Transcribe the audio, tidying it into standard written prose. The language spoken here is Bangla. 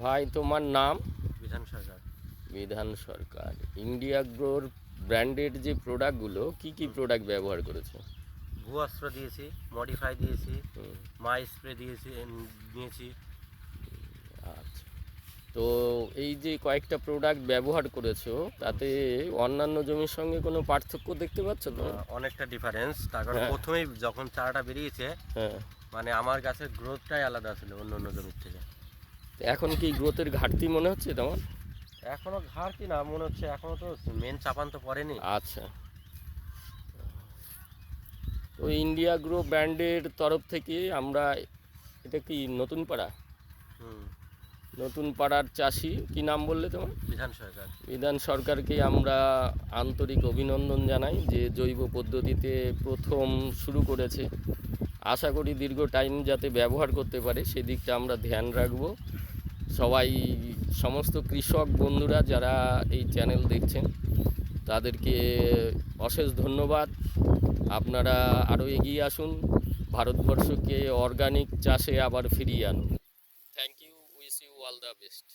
ভাই তোমার নাম? বিধান সরকার। বিধান সরকার। ইন্ডিয়া গ্রোর ব্র্যান্ডেড যে প্রোডাক্টগুলো কি কি প্রোডাক্ট ব্যবহার করেছো? ভূয়াস্ত্র দিয়েছি, মডিফাই দিয়েছি, হুম, মা স্প্রে নিয়েছি। আচ্ছা। তো এই যে কয়েকটা প্রোডাক্ট ব্যবহার করেছো তাতে অন্যান্য জমির সঙ্গে কোনো পার্থক্য দেখতে পাচ্ছ তো? অনেকটা ডিফারেন্স, তার কারণ হ্যাঁ, প্রথমেই যখন চারাটা বেরিয়েছে হ্যাঁ। মানে আমার গাছের গ্রোথটাই আলাদা ছিল অন্য অন্য জমির থেকে। তো এখন কি গ্রোথের ঘাটতি মনে হচ্ছে তোমার? এখনও ঘাটতি না মনে হচ্ছে, এখনও তো মেন চাপান তো পড়েনি। আচ্ছা। তো ইন্ডিয়া গ্রো ব্র্যান্ডের তরফ থেকে আমরা, এটা কি নতুন পাড়া? হুম। নতুন পাড়ার চাষি, কি নাম বললে তোমার? বিধান সরকার। বিধান সরকারকে আমরা আন্তরিক অভিনন্দন জানাই যে জৈব পদ্ধতিতে প্রথম শুরু করেছে। আশা করি দীর্ঘ টাইম যাতে ব্যবহার করতে পারে সেদিকটা আমরা ধ্যান রাখব। সবাই, সমস্ত কৃষক বন্ধুরা যারা এই চ্যানেল দেখছেন তাদেরকে অশেষ ধন্যবাদ। আপনারা আরও এগিয়ে আসুন, ভারতবর্ষকে অর্গানিক চাষে আবার ফিরিয়ে আনুন। Thank you, wish you all the best.